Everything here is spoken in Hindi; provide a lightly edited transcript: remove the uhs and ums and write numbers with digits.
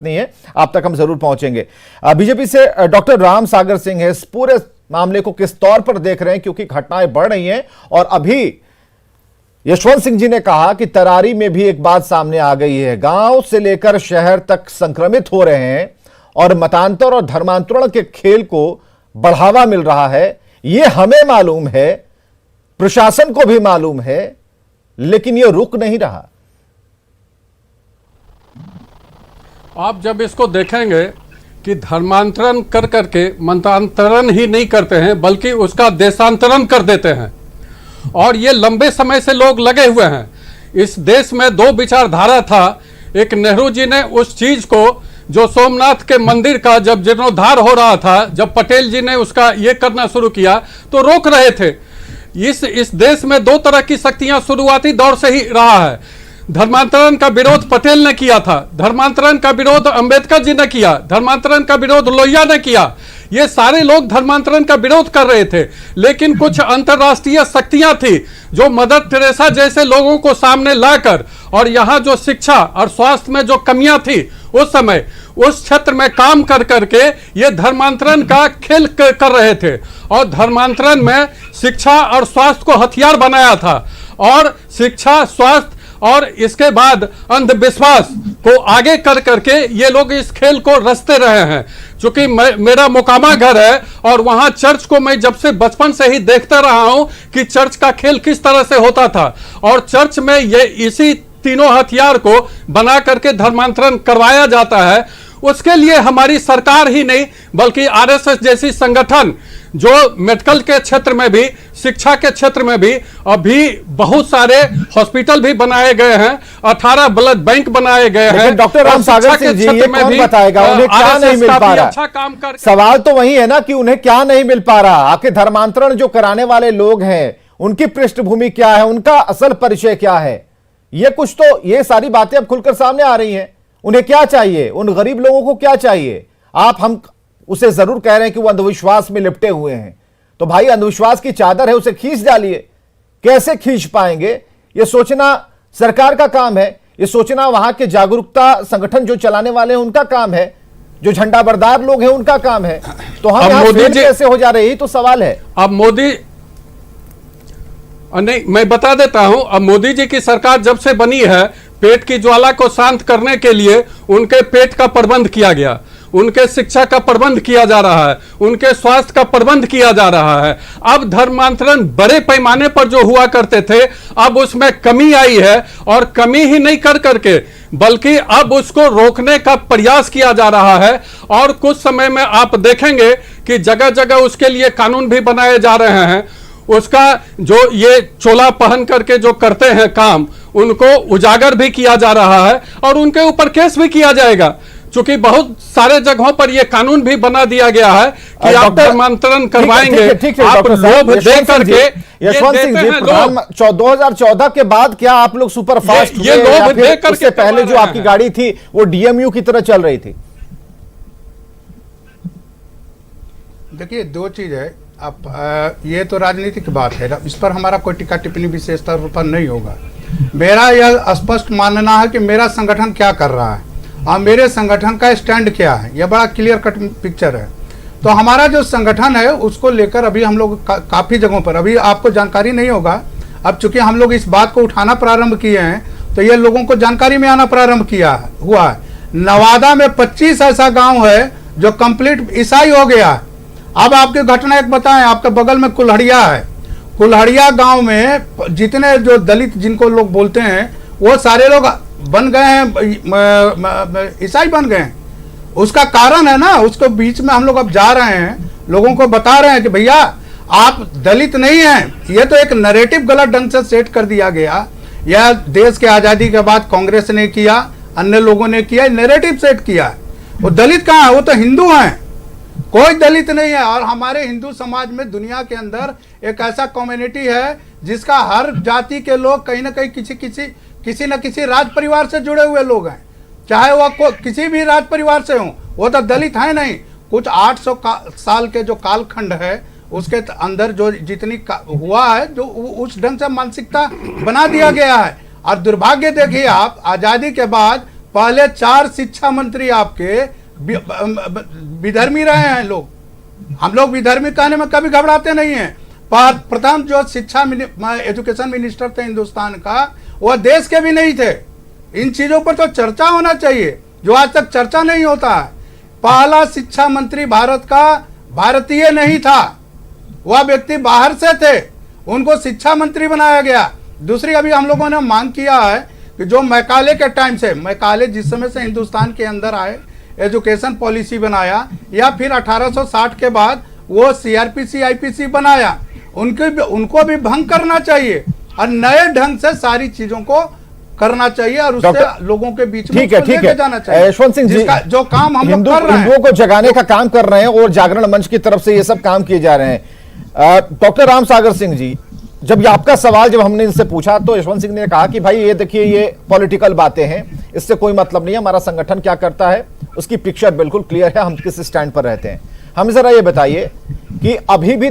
नहीं है, आप तक हम जरूर पहुंचेंगे। बीजेपी से डॉक्टर राम सागर सिंह है, इस पूरे मामले को किस तौर पर देख रहे हैं, क्योंकि घटनाएं बढ़ रही हैं और अभी यशवंत सिंह जी ने कहा कि तरारी में भी एक बात सामने आ गई है, गांव से लेकर शहर तक संक्रमित हो रहे हैं और मतांतर और धर्मांतरण के खेल को बढ़ावा मिल रहा है। यह हमें मालूम है, प्रशासन को भी मालूम है, लेकिन यह रुक नहीं रहा। आप जब इसको देखेंगे कि धर्मांतरण कर करके मतांतरण ही नहीं करते हैं बल्कि उसका देशांतरण कर देते हैं, और ये लंबे समय से लोग लगे हुए हैं। इस देश में दो विचारधारा था। एक नेहरू जी ने उस चीज को जो सोमनाथ के मंदिर का जब जीर्णोद्धार हो रहा था, जब पटेल जी ने उसका ये करना शुरू किया तो रोक रहे थे। इस देश में दो तरह की शक्तियां शुरुआती दौर से ही रहा है। धर्मांतरण का विरोध पटेल ने किया था, धर्मांतरण का विरोध अंबेडकर जी ने किया, धर्मांतरण का विरोध लोहिया ने किया। ये सारे लोग धर्मांतरण का विरोध कर रहे थे, लेकिन कुछ अंतर्राष्ट्रीय शक्तियां थी जो मदर टेरेसा जैसे लोगों को सामने लाकर, और यहाँ जो शिक्षा और स्वास्थ्य में जो कमियां थी उस समय उस क्षेत्र में काम कर करके ये धर्मांतरण का खेल कर रहे थे, और धर्मांतरण में शिक्षा और स्वास्थ्य को हथियार बनाया था, और शिक्षा, स्वास्थ्य और इसके बाद अंधविश्वास को आगे कर करके ये लोग इस खेल को रचते रहे हैं। चूंकि मेरा मोकामा घर है और वहां चर्च को मैं जब से बचपन से ही देखता रहा हूं कि चर्च का खेल किस तरह से होता था, और चर्च में ये इसी तीनों हथियार को बना करके धर्मांतरण करवाया जाता है। उसके लिए हमारी सरकार ही नहीं बल्कि आरएसएस जैसी संगठन जो मेडिकल के क्षेत्र में भी, शिक्षा के क्षेत्र में भी अभी बहुत सारे हॉस्पिटल भी बनाए गए हैं, 18 ब्लड बैंक बनाए गए हैं। डॉक्टर राम सागर सिंह जी, ये कौन बताएगा उन्हें क्या नहीं मिल पा रहा? अच्छा काम कर, सवाल तो वही है ना कि उन्हें क्या नहीं मिल पा रहा। आखिर धर्मांतरण जो कराने वाले लोग हैं उनकी पृष्ठभूमि क्या है, उनका असल परिचय क्या है, ये कुछ तो, ये सारी बातें अब खुलकर सामने आ रही हैं। उन्हें क्या चाहिए, उन गरीब लोगों को क्या चाहिए? हम उसे जरूर कह रहे हैं कि वो अंधविश्वास में लिपटे हुए हैं, तो भाई अंधविश्वास की चादर है, उसे खींच डालिए। कैसे खींच पाएंगे, ये सोचना सरकार का काम है, ये सोचना वहां के जागरूकता संगठन जो चलाने वाले हैं उनका काम है, जो झंडा बरदार लोग हैं उनका काम है। तो हम मोदी जी कैसे हो जा रहे हैं, तो सवाल है। अब मोदी नहीं, मैं बता देता हूं, अब मोदी जी की सरकार जब से बनी है, पेट की ज्वाला को शांत करने के लिए उनके पेट का प्रबंध किया गया, उनके शिक्षा का प्रबंध किया जा रहा है, उनके स्वास्थ्य का प्रबंध किया जा रहा है। अब धर्मांतरण बड़े पैमाने पर जो हुआ करते थे, अब उसमें कमी आई है, और कमी ही नहीं कर करके बल्कि अब उसको रोकने का प्रयास किया जा रहा है। और कुछ समय में आप देखेंगे कि जगह जगह उसके लिए कानून भी बनाए जा रहे हैं। उसका जो ये चोला पहन करके जो करते हैं काम, उनको उजागर भी किया जा रहा है और उनके ऊपर केस भी किया जाएगा, क्योंकि बहुत सारे जगहों पर यह कानून भी बना दिया गया है कि आप धर्मांतरण करवाएंगे, आप लोभ दे करके। यशवंत सिंह जी, 2014 के बाद क्या आप लोग सुपर फास्ट ये लोभ दे करके पहले जो आपकी गाड़ी थी वो डीएमयू की तरह चल रही थी? देखिए, दो चीज है। अब ये तो राजनीतिक बात है, इस पर हमारा कोई टिक्का टिप्पणी विशेष तौर पर नहीं होगा। मेरा यह स्पष्ट मानना है कि मेरा संगठन क्या कर रहा है और मेरे संगठन का स्टैंड क्या है, यह बड़ा क्लियर कट पिक्चर है। तो हमारा जो संगठन है उसको लेकर अभी हम लोग काफ़ी जगहों पर, अभी आपको जानकारी नहीं होगा, अब चूंकि हम लोग इस बात को उठाना प्रारंभ किए हैं तो ये लोगों को जानकारी में आना प्रारंभ हुआ है। नवादा में 25 ऐसा गाँव है जो कंप्लीट ईसाई हो गया है। अब आपकी घटना एक बताएं, आपके बगल में कुल्हड़िया है, कुल्हड़िया गांव में जितने जो दलित जिनको लोग बोलते हैं वो सारे लोग बन गए हैं, ईसाई बन गए हैं। उसका कारण है ना, उसको बीच में हम लोग अब जा रहे हैं, लोगों को बता रहे हैं कि भैया आप दलित नहीं हैं। ये तो एक नैरेटिव गलत ढंग से सेट कर दिया गया। यह देश के आज़ादी के बाद कांग्रेस ने किया, अन्य लोगों ने किया, नैरेटिव सेट किया। वो दलित कहाँ है, वो तो हिंदू हैं, कोई दलित नहीं है। और हमारे हिंदू समाज में दुनिया के अंदर एक ऐसा कम्युनिटी है जिसका हर जाति के लोग कहीं ना कहीं किसी न किसी राज परिवार से जुड़े हुए लोग हैं, चाहे वह किसी भी राज परिवार से हों, वो तो दलित है नहीं। कुछ 800 साल के जो कालखंड है उसके अंदर जो जितनी हुआ है, जो उस ढंग से मानसिकता बना दिया गया है। और दुर्भाग्य देखिए आप, आज़ादी के बाद पहले 4 शिक्षा मंत्री आपके विधर्मी रहे हैं लोग। हम लोग विधर्मी कहने में कभी घबराते नहीं हैं। पर प्रथम जो एजुकेशन मिनिस्टर थे हिंदुस्तान का, वह देश के भी नहीं थे। इन चीजों पर तो चर्चा होना चाहिए, जो आज तक चर्चा नहीं होता है। पहला शिक्षा मंत्री भारत का भारतीय नहीं था, वह व्यक्ति बाहर से थे, उनको शिक्षा मंत्री बनाया गया। दूसरी, अभी हम लोगों ने मांग किया है कि जो मैकाले के टाइम से, मैकाले जिस समय से हिंदुस्तान के अंदर आए, एजुकेशन पॉलिसी बनाया, या फिर 1860 के बाद वो सीआरपीसी आईपीसी बनाया, उनको भी भंग करना चाहिए और नए ढंग से सारी चीजों को करना चाहिए और उससे लोगों के बीच में लेके जाना चाहिए। यशवंत सिंह जी, जो काम हम लोग कर रहे हैं, हिंदुओं को जगाने का काम कर रहे हैं और जागरण मंच की तरफ से ये सब काम किए जा रहे हैं। डॉक्टर राम सागर सिंह जी, जब ये आपका सवाल जब हमने इनसे पूछा तो यशवंत सिंह ने कहा कि भाई ये देखिए, ये पॉलिटिकल बातें हैं, इससे कोई मतलब नहीं है, हमारा संगठन क्या करता है उसकी पिक्चर बिल्कुल क्लियर है, हम किस स्टैंड पर रहते हैं। हमें जरा ये बताइए कि अभी भी